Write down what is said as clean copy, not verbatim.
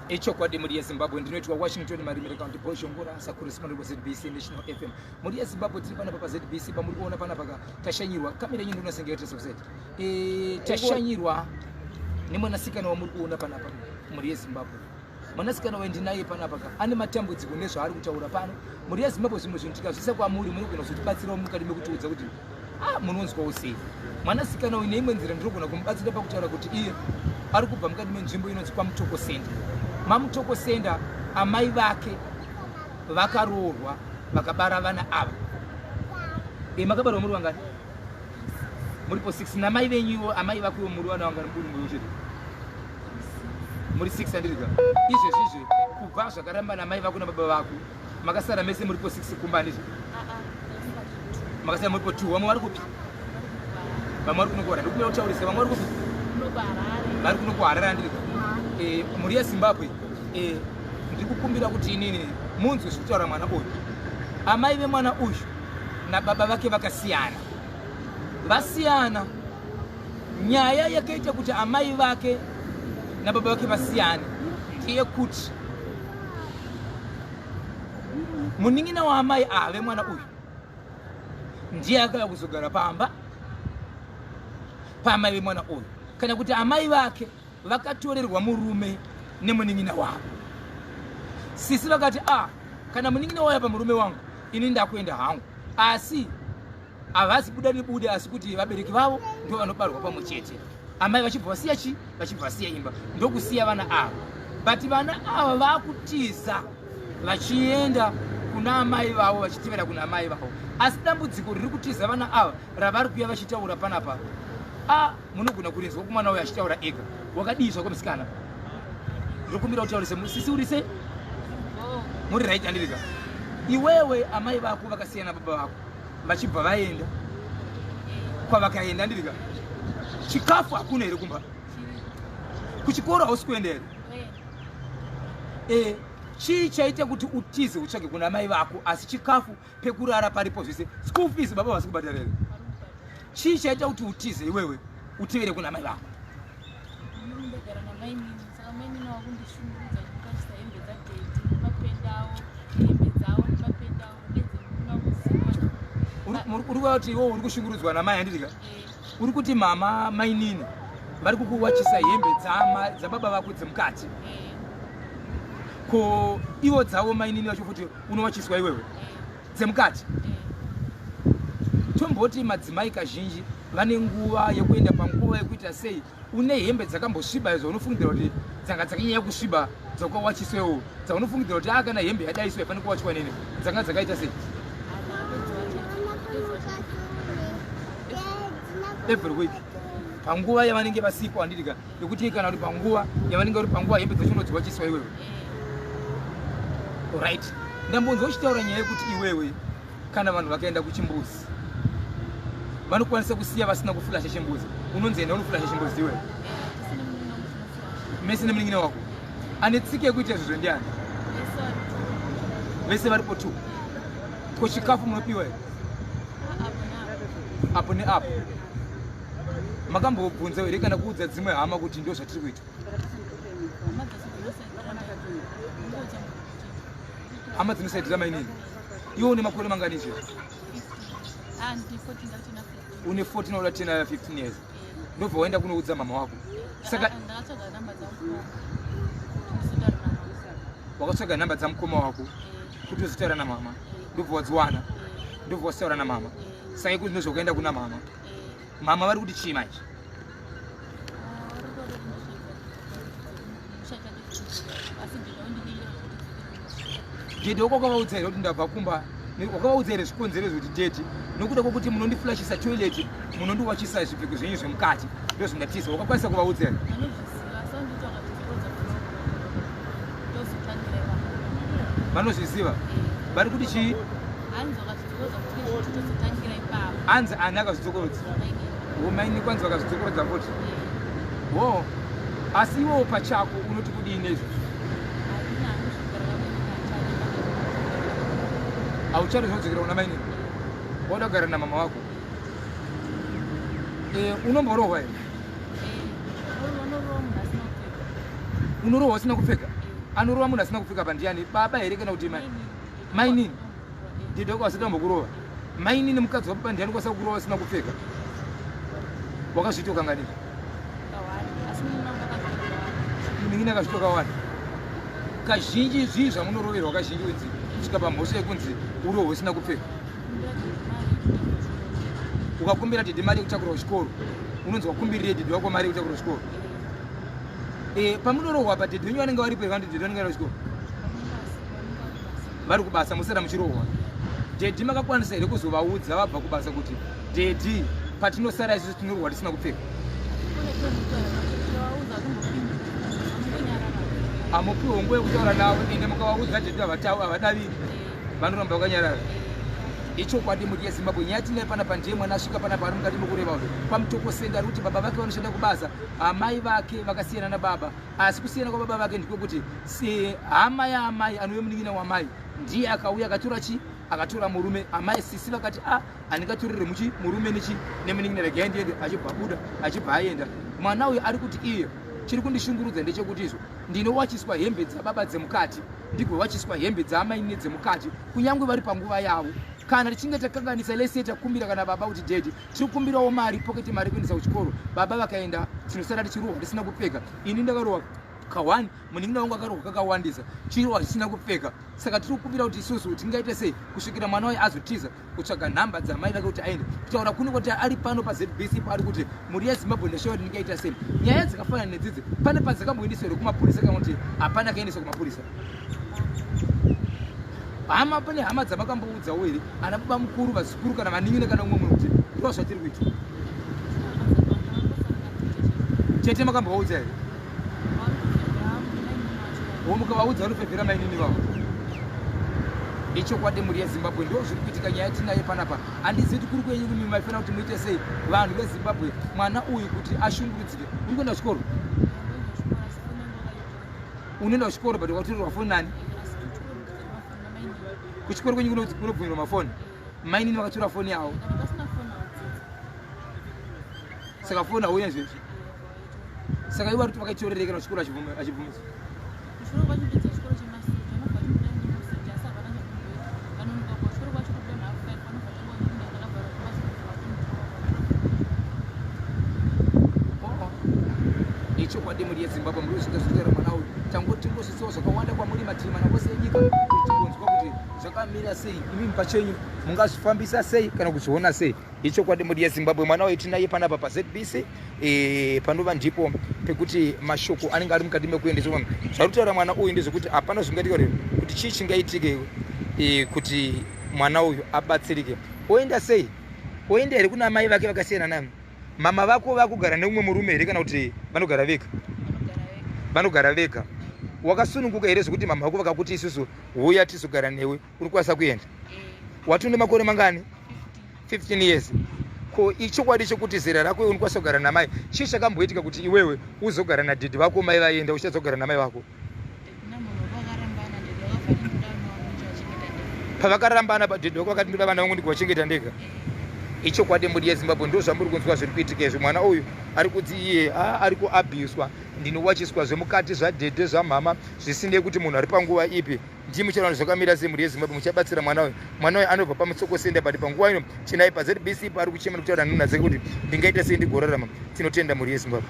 Echokwadi muri yeZimbabwe ndinoitwa Washington Marimire County Boshongora sakurespondent kwa ZBC National FM. Muri yeZimbabwe tiri pana pa ZBC pamuri kuona pana paka tashanyirwa kamera yenyu ndinosengereta society. Tashanyirwa ni mwanasikana wa muri kuona pana pa muri yeZimbabwe. Mwanasikana wendinaye pana paka ane matambudziko nezvo ari kutaura pano. Muri yeZimbabwe zvimwe zvinhu zvisa kwa muri kuno kuzvitibatsira mukati mekutiudza kuti munonzwa usei. Mwanasikana uyu neimwe nzira ndinogona kumubatsira pakutaura kuti iye ari kubva mukati menzvimbo inonzi kwaMutoko Center. Mamutoko Center amai vake vakaroorwa vakabara vana ava. Makabarwa muri vangani? Muripo 6 namai venyu amai vakuwo muri vana vangani muri chete? Muri 6 andiriga. Izvezvizvi kubva zvakaramba namai vako nababa vako makasara mese muripo 6 kumbani. Makasara muripo 2 vamwe vari kupi? Vamwe vari kunokora. Ndikumbira kutaurisa vamwe vari kupi? Vari kunokuharara andiriga. Muri yeZimbabwe ndiri kukumbira kuti inini munzwe zvekutaura mwana uyu. Amai vemwana uyu nababa vake vakasiyana. Vasiyana. Nyaya yakaita kuti amai vake nababa vake vasiyane ndeyekuti munin'ina waamai vemwana uyu ndiye akauya kuzogara pamba paamai vemwana uyu, kana kuti amai vake vakatorerwa murume nemunin'ina wavo. Sisi vakati kana munin'ina wauya pamurume wangu ini ndakuenda hangu, asi havasi buda nebuda, asi kuti vabereki vavo ndo vanobarwa pamwe chete. Amai vachibva vasiya chi? Vachibva vasiya imba ndokusiya vana ava. But vana ava vakutiza vachienda kuna amai vavo vachitevera kuna amai vavo. Asi dambudziko riri kutiza vana ava ravari kuya vachitaura panapa, munogona kurinzwa kumwana uyu achitaura ega. Wakadii zvako musikana? Ndinokumbira kutaurise sisi urise? Muri right andiriga. Iwewe amai vako vakasiyana baba vako vachibva vaenda kwavakaenda andiriga. Chikafu hakuna here kumba? Kuchikoro hausi kuenda here? Chii chaita kuti utize utsvage kuna amai vako asi chikafu pekurara paripo zvese? School fees baba vasi kubhadhara here? Chii chaita kuti utize iwewe utevere kuna amai vako? Uri kuti iwo uri kushungurudzwa namai andiriga? Uri kuti mama mainini vari kukuwachisa hembe dzababa vako dzemukati? Ko ivo dzavo mainini vacho futi unowachiswa iwewe dzemukati? Tomboti madzimai kazhinji vane nguva yekuenda panguva yekuita sei une hembe dzakambosviba izvo unofungidzira kuti dzanga dzakanyanya kusviba dzakawachiswewo, dzaunofungidzira kuti kana hembe yadaiswa ifane kuwachwa nene dzanga dzakaita sei? Every week panguva yavanenge vasikwa andiriga, yekuti kana kuti panguva yavanenge vari panguva hembe dzachonodziwachiswa iwewe. Alright, ndambonzwa uchitaura nyaya yekuti iwewe kana vanhu vakaenda kuchimbuzi vanokwanisa kusiya vasina kufulasha chimbuzi. Unonzi enda unofulasha chimbuzi iwewe? Mese nemunin'ina wako ane tsike yekuita izvozvo ndiani? Vese varipo 2. Ko chikafu munopiwa here? Apo neapo. Makambobvunza here kana kuudza dzimwe hama kuti ndo zvatiri kuita? Hama dzinosaidira mainini. Iwo une makore mangani izvo? Une 14 oda 10 aya 15 years. Ndobva waenda kunoudza mama wako? Saka wakatsvaga nhamba dzamukoma wako kuti uzotaura namama, ndobva wadziwana, ndobva wasitaura namama. Saka ikuti ndozvakaenda kuna mama. Mama vari kuti chii manje? Dede wakavaudza here kuti ndabva kumba? Wakavaudza here zvikonzerezo kuti dede nokuda kwokuti munondifulashisa toilet, munondiwachisa zvipfeko zvenyu zvemukati ndozvindatiza? Wakakwanisa kuvaudza here? Vanozviziva? Vari kuti chii? Anzi ani akazvidzokorodza? Maini kwanzi vakazvidzokorodza mboti? Asi iwowo pachako unoti kudii nezvo? Hauchari zvinodzokera kuna mainini? Wauda kugara namama wako? Unomborohwa here? Unorohwa usina kupfeka? anorova munhu asina kupfeka pandiani baba here kana kuti mainini dhedhe wako asitamba kurova mainini mukadzi wapo pandiani kwasa kurova asina kupfeka wakazvitoka ngani mingine akazvitoka wani kazhinji zvii zvamunoroverwa kazhinji wenzi kusvika pamhosva yekunzi urohwe usina kupfeka ukakumbira dhedhe mari yekutakura kuchikoro unonzi wakumbirire dhedhe wako mari yekutakura kuchikoro pamunorohwa pa dhedhe wenyu vanenge varipo kandi dhedhe vanenge vari kuchikoro vari kubasa musera muchirohwa dhedhe makakwanisa here kuzovaudza vabva kubasa kuti dhedhe patinosara isusu tinorohwa tisina kupfeka hamupiwe nguva yekutaura navo ende mukavaudza dhedhe havadavi vanoramba vakanyarara ichokwadi muri yezimbabwe nyaya tinaye panapa ndiye mwana asvika panapa ari mukati mokureva pamutokosenda ari kuti baba vake vanoshanda kubasa amai vake vakasiyana nababa asi kusiyana kwababa vake ndiko kuti hama yaamai anove munin'ina wamai ndiye akauya akatora akatora murume amai sisi vakati handingatorere murume nemunin'ina rege aindiende achibva buda achibva aenda mwana uyu ari kuti iye chiri kundishungurudza ndechekuti izvo ndinowachiswa hembe dzababa dzemukati ndigowachiswa hembe dzaamai nedzemukati kunyange vari panguva yavo kana tichinge takanganisa lese takumbira kana baba kuti dhedhe tiri kukumbirawo mari poketi mari kuendesa kuchikoro baba vakaenda tinosara tichirohwa tisina kupfeka ini ndakarohwa kawani munin'ina wangu akarohwa kakawandisa chirohwa tisina kupfeka saka tiri kukumbira kuti isusu tingaite sei kusvikira mwana waye azotiza kutsvaga nhamba dzamai vake kuti aende kutaura kuno kuti ari pano paZBC pari kuti muri yezimbabwe ndashauri ndingaita sei nyaya dzakafanana nedzidzi pane padzakamboendeswa here kumapurisa kana kuti hapana kaendeswa kumapurisa hama pane hama dzamakamboudzawo here ana baba mukuru vazikuru kana vanin'ina kana umwe munhu kuti ndo zvatiri kuita chete makambovaudza here mukavaudza vanofevhera mainini vavo ichokwadi muri yezimbabwe ndo zviri kuitika nyaya tinaye panapa handizivi kuti kuri kwenyu kumi maifanira kuti muite sei vanhu vezimbabwe mwana uyu kuti ashungurudzike uri kuenda kuchikoro unoenda kuchikoro but wakatorerwa foni nani kuchikoro kwenyu kunobvumirwa mafoni mainini vakatora foni yavo saka foni hauya izvezvi saka ivari kuti vakaitorereka kana kuchikoro achibvumisa ichokwadi muri yezimbabwe muri kuzvika mwana uyu tangotingosisawo zvakawanda kwamuri matimana kwose enyika kuti tigonzwa kuti zvakamira sei imi pachenyu mungazvifambisa sei kana kuzviona sei ichokwadi muri yezimbabwe mwana uyu tinaye panapa paZBC panova ndipo pekuti mashoko anenge ari mukati mekuendeswa zvari kutaura mwana uyu ndezvekuti hapana zvingatika kuti chii chingaitike kuti mwana uyu abatsirike oenda sei oenda here kuna mai vake vakasiyana nami mama vako vakugara neumwe murume here kana kuti vanogara vega vanogara vega wakasununguka here zvekuti mama vako vakakuti isusu huya tizogara newe uri kukwanisa kuenda wati une makore mangani 15 years ko ichokwadi chokuti zera rako unikwanisa kugara namai chii chakamboitika kuti iwewe uzogara nadhedhe vako mai vaenda uchazogara namai vako pavakarambana padhedhe vako vakati ndoda vana vangu ndigowachengeta ndega ichokwadi muri yezimbabwe ndo zvamuri kunzwa zviri kuitika izvo mwana uyu ari kuti iye ari kuabhuswa ndinowachiswa zvemukati zvadhedhe zvamhama zvisinei kuti munhu ari panguva ipi ndimi muchaona zvakamira sei muri yezimbabwe muchabatsira mwana uyu anobva pamutsokosenda pati panguva ino chinai paZBC pari kuchema nekutaura nhunha dzake kuti ndingaita sei ndigorarama tinotenda muri yezimbabwe.